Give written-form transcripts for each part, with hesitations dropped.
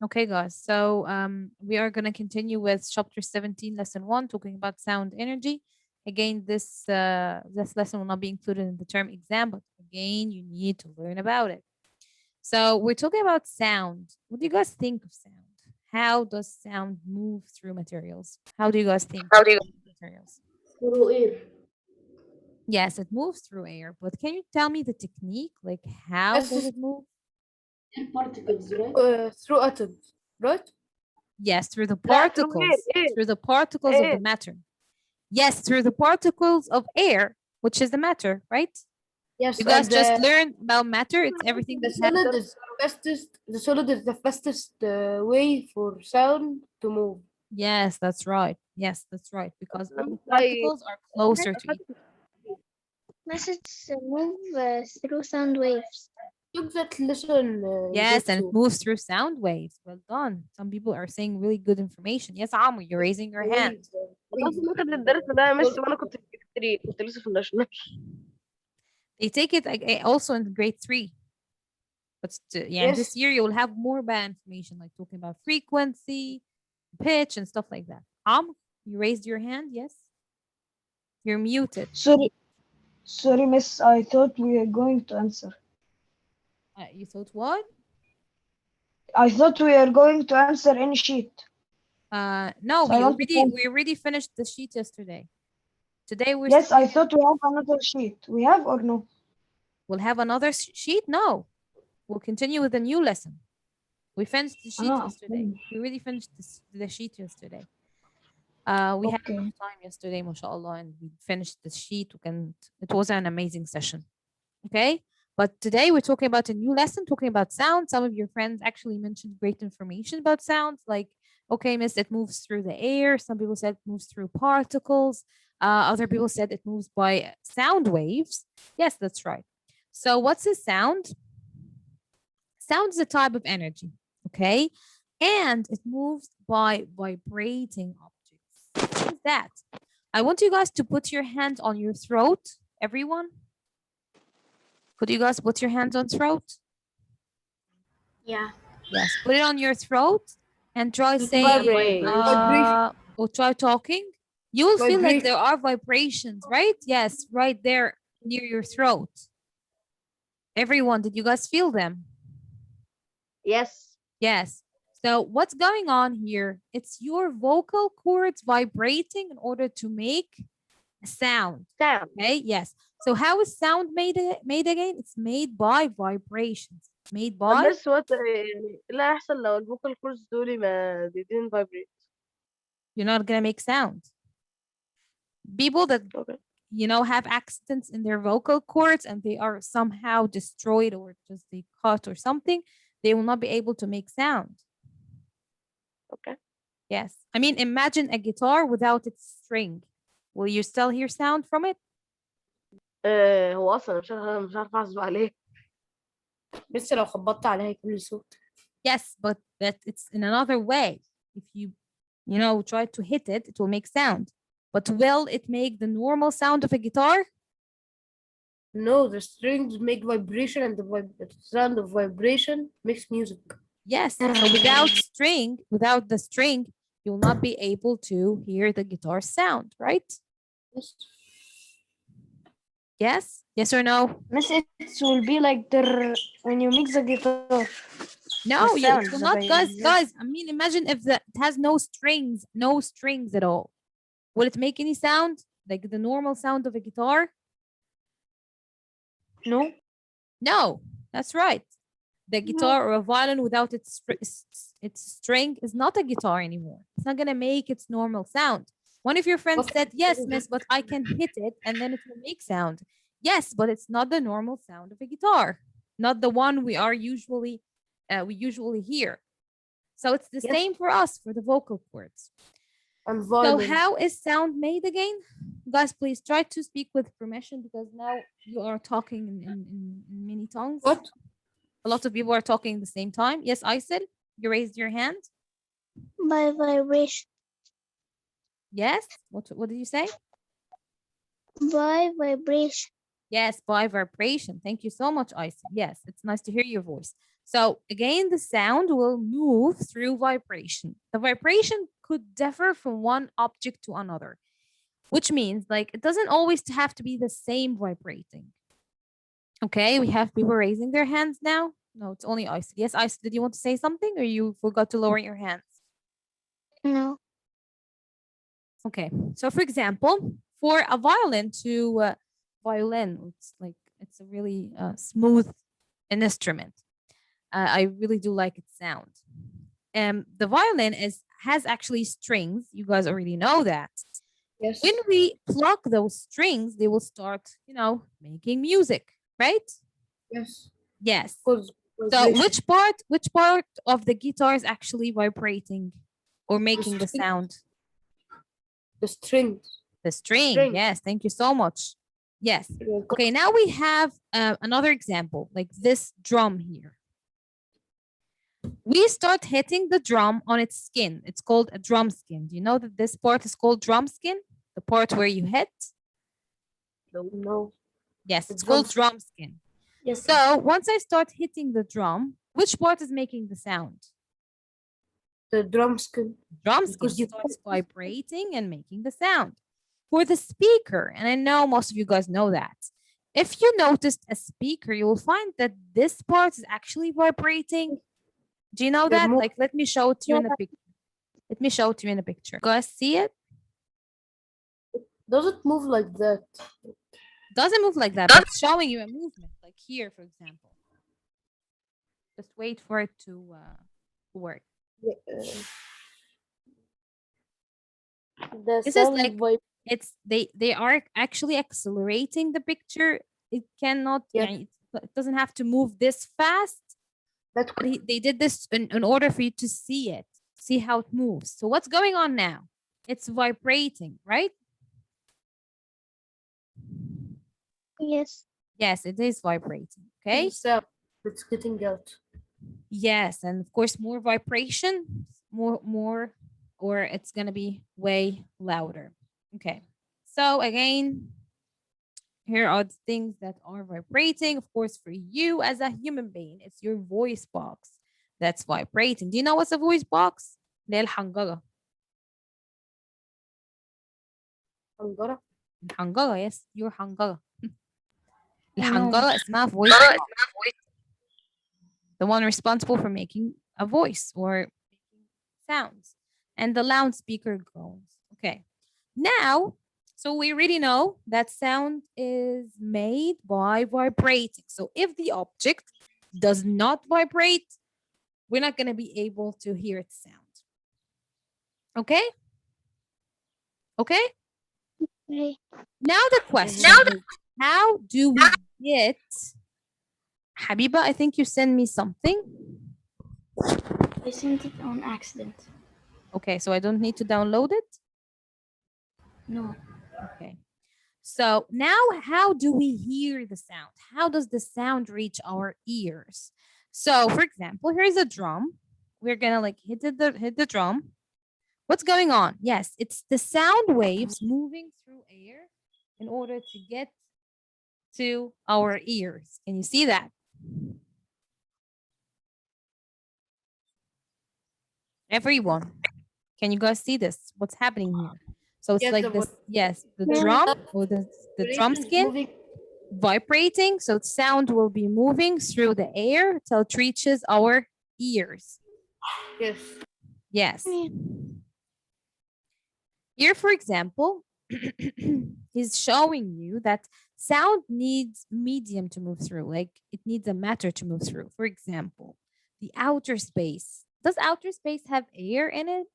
Okay, guys. So we are going to continue with chapter 17, lesson 1, talking about sound energy. Again, this lesson will not be included in the term exam, but again, you need to learn about it. So we're talking about sound. What do you guys think of sound? How does sound move through materials? How do you guys think How do you? materials? through air. Yes, it moves through air, but can you tell me the technique? Like, how Yes, does it move? Air particles, right? through atoms, right? Yes, through the لا through particles, air through the particles of the air matter. Yes, through the particles of air, which is the matter, right? Yes, You guys and just learned about matter. It's everything the that solid is fastest. The solid is the fastest way for sound to move. Yes, that's right. Yes, that's right. Because all the like particles are closer to each other. Messages move through sound waves. Took that lesson in Yes, grade and it 2. moves through sound waves. Well done. Some people are saying really good information. Yes, Amu, you're raising your hand. Waves, والله waves. ما كان الدرس ده يا مس وانا كنت في جريد 3 كنت لسه في الناشونال They take it also in grade 3. But yeah, this Yes. year you will have more bad information, like talking about frequency, pitch, and stuff like that. You raised your hand, yes? You're muted. Sorry, miss. I thought we were going to answer. You thought what? I thought we were going to answer any sheet. No, So I want to we already finished the sheet yesterday. Today we're Yes, I thought we have another sheet. We have or no? we'll have another sheet. No, we'll continue with a new lesson. We finished the sheet yesterday. We really finished the sheet yesterday. We had enough time yesterday, mashallah, and we finished the sheet. It was an amazing session. Okay. But today we're talking about a new lesson, talking about sound. Some of your friends actually mentioned great information about sounds, like, okay, miss, it moves through the air. Some people said it moves through particles. Other people said it moves by sound waves. Yes, that's right. So what's a sound? Sound is a type of energy, okay? And it moves by vibrating objects. What is that? I want you guys to put your hands on your throat, everyone. Could you guys put your hands on throat? Yeah. Yes, put it on your throat and try saying, or try talking. You will feel like there are vibrations, right? Yes, right there near your throat. Everyone, did you guys feel them? Yes. Yes. So what's going on here? It's your vocal cords vibrating in order to make a sound. Sound. Okay, yes. So how is sound made again? It's made by vibrations. It's made by بس وات يعني اللي هيحصل لو الفوكال كوردز دول ما they didn't vibrate. you're not gonna make sound. People that Okay. have accidents in their vocal cords and they are somehow destroyed or just they cut or something, they will not be able to make sound. Okay. Yes. I mean, imagine a guitar without its string. Will you still hear sound from it? هو اصلا مش عارفه اعزف عليه. بس لو خبطت عليها يكون صوت. Yes, but it's in another way. If you try to hit it, it will make sound. But will it make the normal sound of a guitar? No, the strings make vibration and the sound of vibration makes music. Yes. So without the string, you'll not be able to hear the guitar sound, right? Yes. Yes? Yes or no? Miss, it will be like when you mix the guitar. No, it will not, guys. I mean, imagine if it has no strings at all. Will it make any sound? Like the normal sound of a guitar? No. No, that's right. The guitar or a violin without its string is not a guitar anymore. It's not gonna make its normal sound. One of your friends said, yes, miss, but I can hit it and then it will make sound. Yes, but it's not the normal sound of a guitar. Not the one we usually hear. So it's the same for us, for the vocal cords. So how is sound made again? Guys, please try to speak with permission because now you are talking in many tongues. What? A lot of people are talking at the same time. Yes, Aysel, you raised your hand. By vibration. Yes. What did you say? By vibration. Yes, by vibration. Thank you so much, Icy. Yes, it's nice to hear your voice. So again, the sound will move through vibration. The vibration could differ from one object to another, which means like it doesn't always have to be the same vibrating. Okay, we have people raising their hands now. No, it's only Icy. Yes, Icy, did you want to say something or you forgot to lower your hands? No. Okay, so for example, for a violin to violin, it's a really smooth an instrument. I really do like its sound. The violin has actually strings. You guys already know that. Yes. When we pluck those strings, they will start, making music, right? Yes. Yes. Because So which part of the guitar is actually vibrating or making the sound? the strings. The string. String. Yes, thank you so much. Yes. Okay, now we have another example, like this drum here. We start hitting the drum on its skin. It's called a drum skin. Do you know that this part is called drum skin? The part where you hit? No. Yes, The it's drum called drum skin. Yes. So once I start hitting the drum, which part is making the sound? The drum skin. Drum skin Because you- starts vibrating and making the sound. For the speaker, and I know most of you guys know that, if you noticed a speaker, you will find that this part is actually vibrating. Do you know They're that? more- Like, let me show it to you in a picture. Let me show it to you in a picture. You guys see it? Does it move like that? Doesn't move like that, but it's showing you a movement, like here, for example. Just wait for it to work. The This is sound like they are actually accelerating the picture. It cannot, Yeah. it doesn't have to move this fast. That But they did this in order for you to see it, see how it moves. So what's going on now? It's vibrating, right? Yes. Yes, it is vibrating. Okay. sound that's getting out. Yes, and of course more vibration, more, or it's gonna be way louder. Okay. So again, here are the things that are vibrating. Of course, for you as a human being, it's your voice box that's vibrating. Do you know what's a voice box? اللي هي الحنجرة. حنجرة. الحنجرة, yes, your حنجرة. I know. الحنجرة اسمها voice box. The one responsible for making a voice or making sounds. And the loudspeaker goes. Okay. Now, so we already know that sound is made by vibrating. So if the object does not vibrate, we're not going to be able to hear its sound. Okay? Okay? Okay. Now the question is, how do we get... Habiba, I think you sent me something. I sent it on accident. Okay, so I don't need to download it? No. Okay. So now how do we hear the sound? How does the sound reach our ears? So for example, here's a drum. We're gonna like hit the drum. What's going on? Yes, it's the sound waves moving through air in order to get to our ears. Can you see that? Everyone, can you guys see this? What's happening here? So it's Yes, like the this, yes, the Yeah. drum or the drum skin Moving. vibrating, so sound will be moving through the air till it reaches our ears. Yes. Yes. Yeah. Here, for example, is showing you that sound needs medium to move through, like it needs a matter to move through. For example, the outer space. Does outer space have air in it?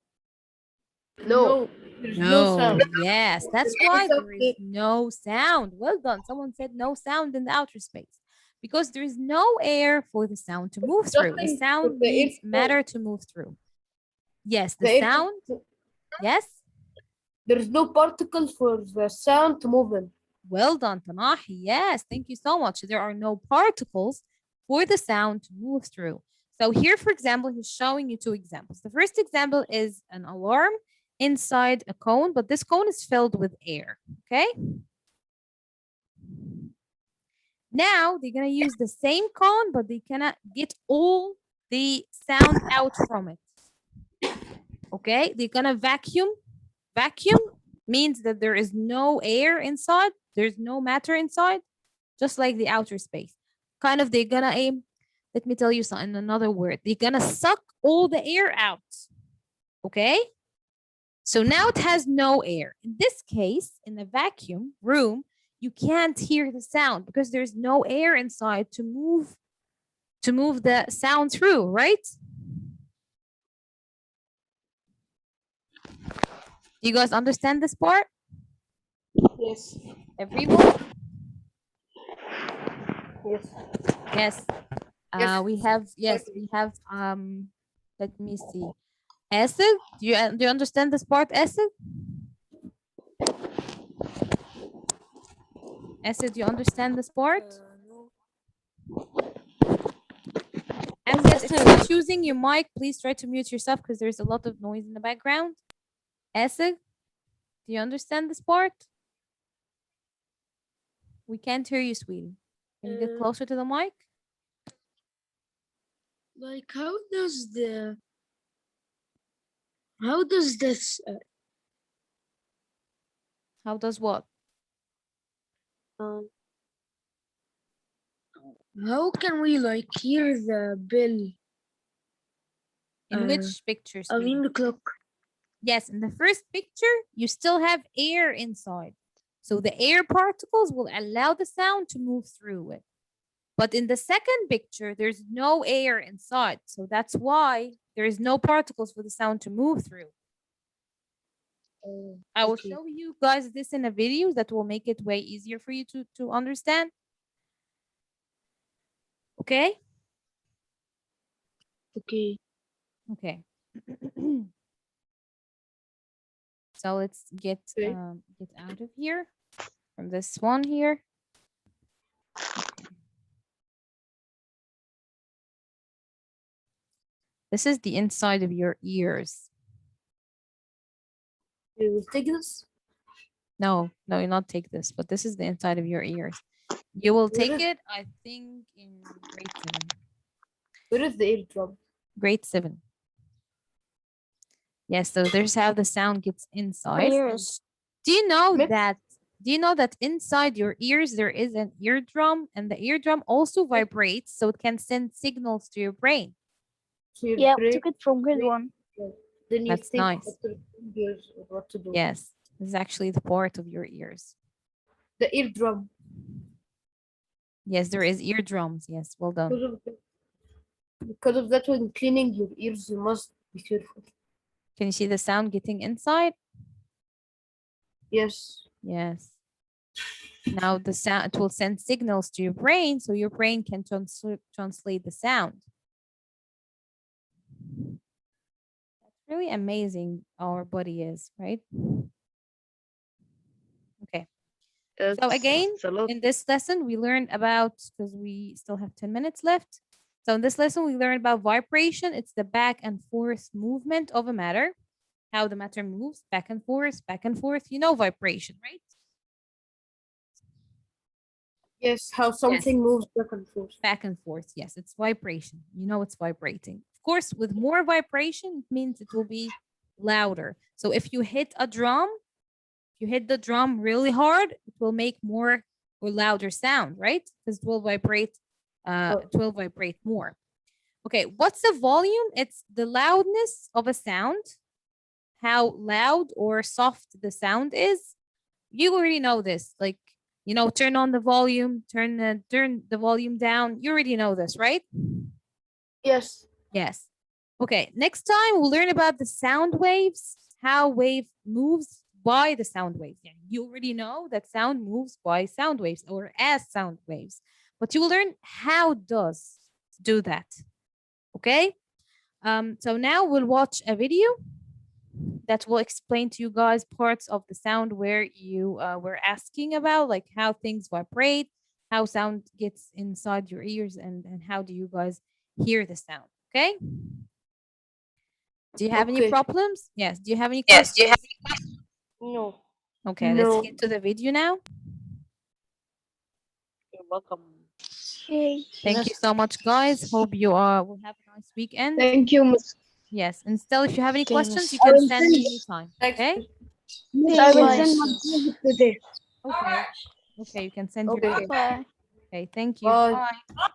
No. There's no sound. Yes, that's why there is no sound. Well done. Someone said no sound in the outer space because there is no air for the sound to move through. The Nothing sound for the air needs to move. matter to move through. Yes, The the air- sound. Yes. There's no particle for the sound to move in. Well done, Tanahi. Yes, thank you so much. There are no particles for the sound to move through. So here, for example, he's showing you two examples. The first example is an alarm inside a cone, but this cone is filled with air, okay? Now they're gonna use the same cone, but they cannot get all the sound out from it. Okay, they're gonna vacuum. Vacuum means that there is no air inside, there's no matter inside, just like the outer space. Kind of they're gonna aim, let me tell you something, another word. They're gonna suck all the air out. Okay? So now it has no air. In this case, in the vacuum room, you can't hear the sound because there's no air inside to move the sound through, right? Do you guys understand this part? Yes. Everyone? Yes. Yes. Yes. We have let me see. Acid, do you understand this part, Acid? Acid, do you understand this part? No. Acid, if you're not using your mic, please try to mute yourself because there's a lot of noise in the background. Acid, do you understand this part? We can't hear you, sweetie. Can you get closer to the mic? Like, how does this, How does what? how can we like hear the bell? In which picture, I mean sweetie? the clock. Yes, in the first picture, you still have air inside. So the air particles will allow the sound to move through it. But in the second picture, there's no air inside. So that's why there is no particles for the sound to move through. I will show you guys this in a video that will make it way easier for you to understand. Okay? Okay. Okay. So let's get out of here from this one here. Okay. This is the inside of your ears. You will take this? No, you'll not take this, but this is the inside of your ears. You will take Really? it, I think, in grade 7. Where is the eardrum? Grade 7. Yes, so there's how the sound gets inside. Ears. Do you know Mix. that inside your ears there is an eardrum, and the eardrum also vibrates, so it can send signals to your brain. So you Yeah, we break- took it from grade 1. Then you That's think nice. after years what to do. Yes, this is actually the part of your ears. The eardrum. Yes, there is eardrums. Yes, well done. Because of that, when cleaning your ears, you must be careful. Can you see the sound getting inside? Yes. Yes. Now the sound, it will send signals to your brain, so your brain can translate the sound. That's really amazing. Our body is, right? Okay. So again, It's a lot. in this lesson, we learned about, because we still have 10 minutes left. So in this lesson, we learned about vibration. It's the back and forth movement of a matter, how the matter moves back and forth, back and forth. You know vibration, right? Yes, how something moves back and forth. Back and forth, yes, it's vibration. You know it's vibrating. Of course, with more vibration, it means it will be louder. So if you hit a drum, you hit the drum really hard, it will make more or louder sound, right? Because it will vibrate, more. Okay, what's the volume? It's the loudness of a sound, how loud or soft the sound is. You already know this, like, you know, turn on the volume, turn the volume down. You already know this, right? Yes. Yes. Okay, next time we'll learn about the sound waves, how wave moves by the sound waves. Yeah, you already know that sound moves by sound waves or as sound waves, but you will learn how does do that. Okay? So now we'll watch a video that will explain to you guys parts of the sound where you were asking about, like how things vibrate, how sound gets inside your ears, and how do you guys hear the sound. Okay? Do you have any Okay. problems? Yes. Do you have any questions? No. Okay, No. let's get to the video now. You're welcome. Okay. Thank you so much, guys. Hope you will have a nice weekend. Thank you, Miss. Yes, and still, if you have any Okay, questions, miss. you I can will send me send- anytime. Thanks. Okay? Miss, I will Bye. send my project today. Okay. Okay, you can send your Okay. Bye. Okay, thank you. Bye. Bye.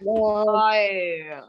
Bye. Bye.